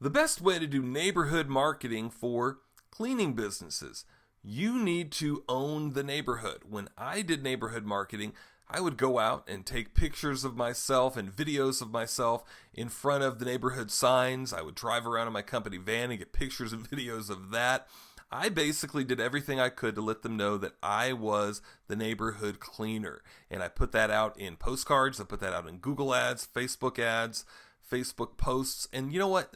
The best way to do neighborhood marketing for cleaning businesses. You need to own the neighborhood. When I did neighborhood marketing, I would go out and take pictures of myself and videos of myself in front of the neighborhood signs. I would drive around in my company van and get pictures and videos of that. I basically did everything I could to let them know that I was the neighborhood cleaner. And I put that out in postcards. I put that out in Google ads, Facebook posts. And you know what?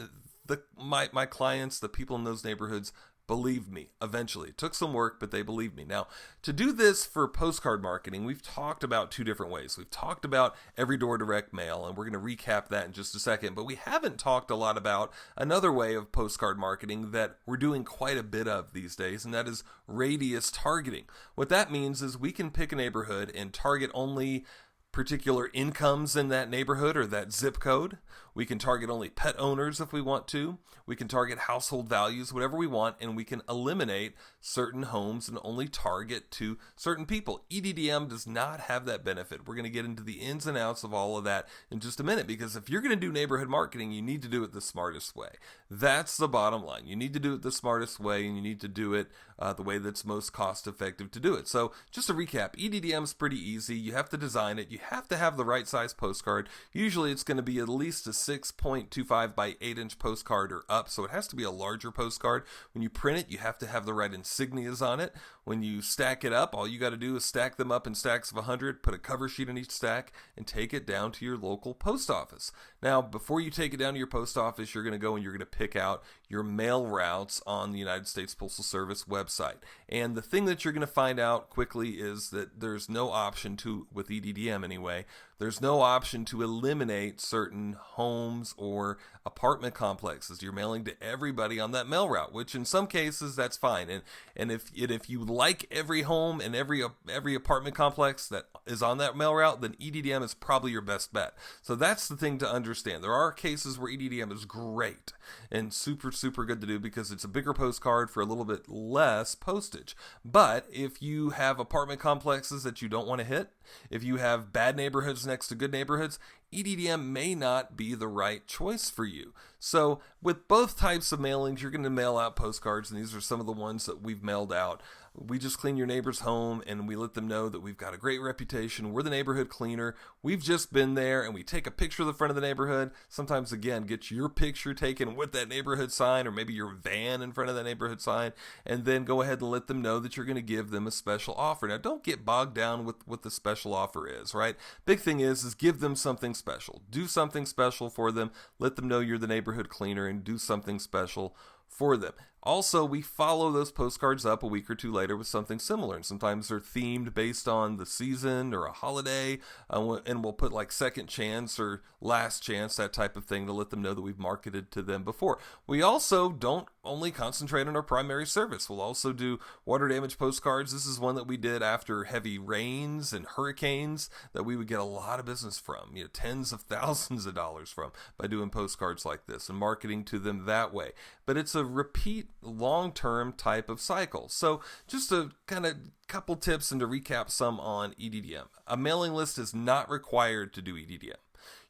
My clients, the people in those neighborhoods, believed me eventually. It took some work, but they believed me. Now, to do this for postcard marketing, we've talked about two different ways. We've talked about every door direct mail, and we're going to recap that in just a second, but we haven't talked a lot about another way of postcard marketing that we're doing quite a bit of these days, and that is radius targeting. What that means is we can pick a neighborhood and target only particular incomes in that neighborhood or that zip code. We can target only pet owners if we want to. We can target household values, whatever we want, and we can eliminate certain homes and only target to certain people. EDDM does not have that benefit. We're going to get into the ins and outs of all of that in just a minute, because if you're going to do neighborhood marketing, you need to do it the smartest way. That's the bottom line. You need to do it the smartest way, and you need to do it the way that's most cost effective to do it. So just to recap, EDDM is pretty easy. You have to design it. You have to have the right size postcard. Usually it's going to be at least a 6.25 by 8-inch postcard or up, so it has to be a larger postcard. When you print it, you have to have the right insignias on it. When you stack it up, all you got to do is stack them up in stacks of 100, put a cover sheet in each stack, and take it down to your local post office. Now, before you take it down to your post office, you're going to go and you're going to pick out your mail routes on the United States Postal Service website. And the thing that you're going to find out quickly is that there's no option to, with EDDM anyway, there's no option to eliminate certain homes or apartment complexes. You're mailing to everybody on that mail route, which in some cases that's fine. And if you like every home and every apartment complex that is on that mail route, then EDDM is probably your best bet. So that's the thing to understand. There are cases where EDDM is great and super, super good to do because it's a bigger postcard for a little bit less postage. But if you have apartment complexes that you don't want to hit, if you have bad neighborhoods next to good neighborhoods, EDDM may not be the right choice for you. So with both types of mailings, you're going to mail out postcards, and these are some of the ones that we've mailed out. We just clean your neighbor's home, and we let them know that we've got a great reputation. We're the neighborhood cleaner. We've just been there, and we take a picture of the front of the neighborhood. Sometimes, again, get your picture taken with that neighborhood sign, or maybe your van in front of that neighborhood sign, and then go ahead and let them know that you're going to give them a special offer. Now, don't get bogged down with what the special offer is, right? Big thing is give them something special. Do something special for them. Let them know you're the neighborhood cleaner and do something special for them. Also, we follow those postcards up a week or two later with something similar, and sometimes they're themed based on the season or a holiday, and we'll put like second chance or last chance, that type of thing, to let them know that we've marketed to them before. We also don't only concentrate on our primary service. We'll also do water damage postcards. This is one that we did after heavy rains and hurricanes that we would get a lot of business from, tens of thousands of dollars from, by doing postcards like this and marketing to them that way. But it's a repeat long-term type of cycle. So just a kind of couple tips and to recap some on EDDM. A mailing list is not required to do EDDM.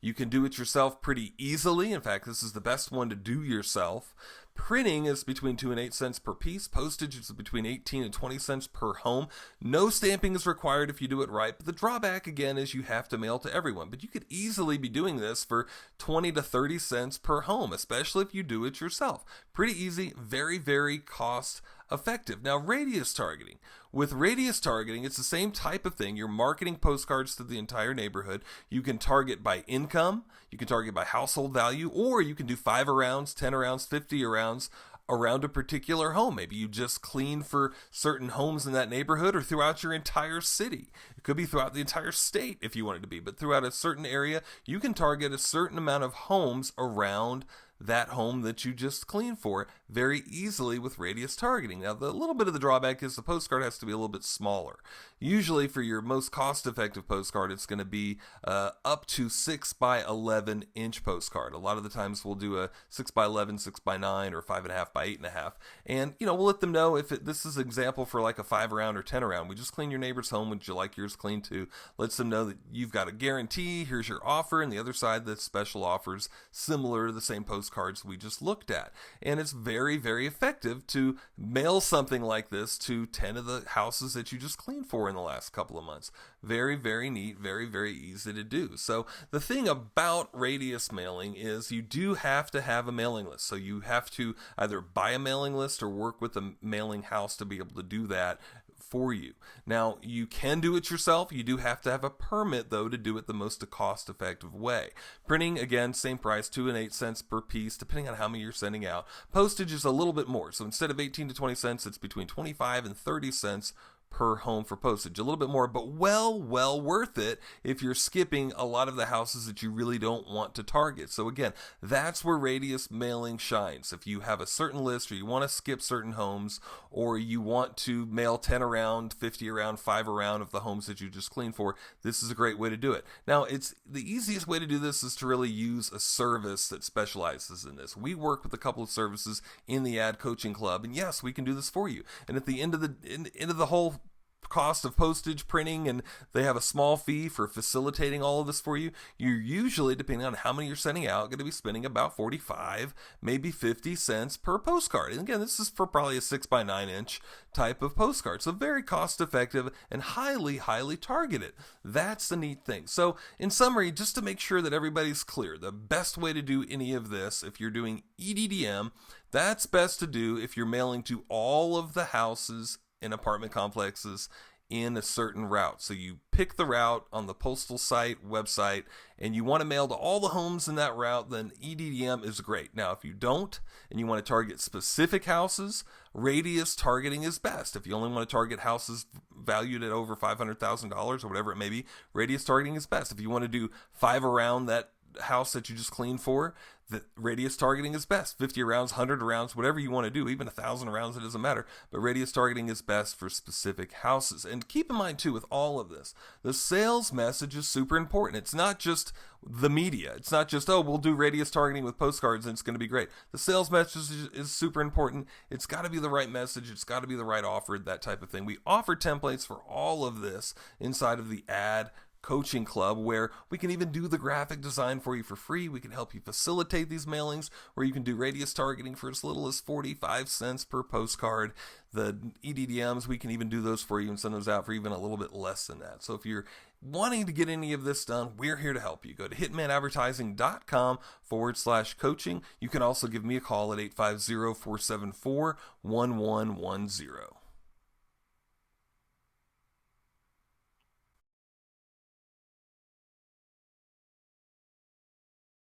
You can do it yourself pretty easily. In fact, this is the best one to do yourself. Printing is between 2 and 8 cents per piece. Postage is between 18 and 20 cents per home. No stamping is required if you do it right. But the drawback, again, is you have to mail to everyone. But you could easily be doing this for 20 to 30 cents per home, especially if you do it yourself. Pretty easy, very, very cost effective. Now, radius targeting. With radius targeting, it's the same type of thing. You're marketing postcards to the entire neighborhood. You can target by income, you can target by household value, or you can do 5 arounds, 10 arounds, 50 arounds around a particular home. Maybe you just clean for certain homes in that neighborhood or throughout your entire city. It could be throughout the entire state if you wanted to be, but throughout a certain area, you can target a certain amount of homes around that home that you just cleaned for very easily with radius targeting. Now, the little bit of the drawback is the postcard has to be a little bit smaller. Usually for your most cost-effective postcard, it's going to be up to 6 by 11 inch postcard. A lot of the times we'll do a 6 by 11, 6 by 9, or 5.5 by 8.5. And, we'll let them know if this is an example for like a 5 around or 10 around. We just clean your neighbor's home. Would you like yours cleaned too? Lets them know that you've got a guarantee. Here's your offer. And the other side, the special offers similar to the same postcard postcards we just looked at. And it's very, very effective to mail something like this to 10 of the houses that you just cleaned for in the last couple of months. Very, very neat, very, very easy to do. So the thing about radius mailing is you do have to have a mailing list. So you have to either buy a mailing list or work with a mailing house to be able to do that for you. Now, you can do it yourself. You do have to have a permit, though, to do it the most cost-effective way. Printing, again, same price, 2 and 8 cents per piece, depending on how many you're sending out. Postage is a little bit more. So instead of 18 to 20 cents, it's between 25 and 30 cents per home for postage. A little bit more, but well worth it if you're skipping a lot of the houses that you really don't want to target. So again, that's where radius mailing shines. If you have a certain list or you want to skip certain homes, or you want to mail 10 around, 50 around, 5 around of the homes that you just cleaned for, this is a great way to do it. Now, it's the easiest way to do this is to really use a service that specializes in this. We work with a couple of services in the Ad Coaching Club, and yes, we can do this for you. And at the end of the whole cost of postage, printing, and they have a small fee for facilitating all of this for you, you're usually, depending on how many you're sending out, going to be spending about 45, maybe 50 cents per postcard. And again, this is for probably a 6x9 inch type of postcard. So very cost effective and highly targeted. That's the neat thing. So in summary, just to make sure that everybody's clear, the best way to do any of this, if you're doing EDDM, that's best to do if you're mailing to all of the houses in apartment complexes in a certain route. So you pick the route on the postal site, website, and you want to mail to all the homes in that route, then EDDM is great. Now, if you don't, and you want to target specific houses, radius targeting is best. If you only want to target houses valued at over $500,000 or whatever it may be, radius targeting is best. If you want to do 5 around that house that you just cleaned for, the radius targeting is best. 50 rounds, 100 rounds, whatever you want to do, even 1,000 rounds, it doesn't matter. But radius targeting is best for specific houses. And keep in mind, too, with all of this, the sales message is super important. It's not just the media. It's not just, oh, we'll do radius targeting with postcards and it's going to be great. The sales message is super important. It's got to be the right message. It's got to be the right offer, that type of thing. We offer templates for all of this inside of the Ad Coaching Club, where we can even do the graphic design for you for free. We can help you facilitate these mailings, where you can do radius targeting for as little as 45 cents per postcard. The EDDMs, we can even do those for you and send those out for even a little bit less than that. So if you're wanting to get any of this done, we're here to help you. Go to hitmanadvertising.com/coaching. You can also give me a call at 850-474-1110.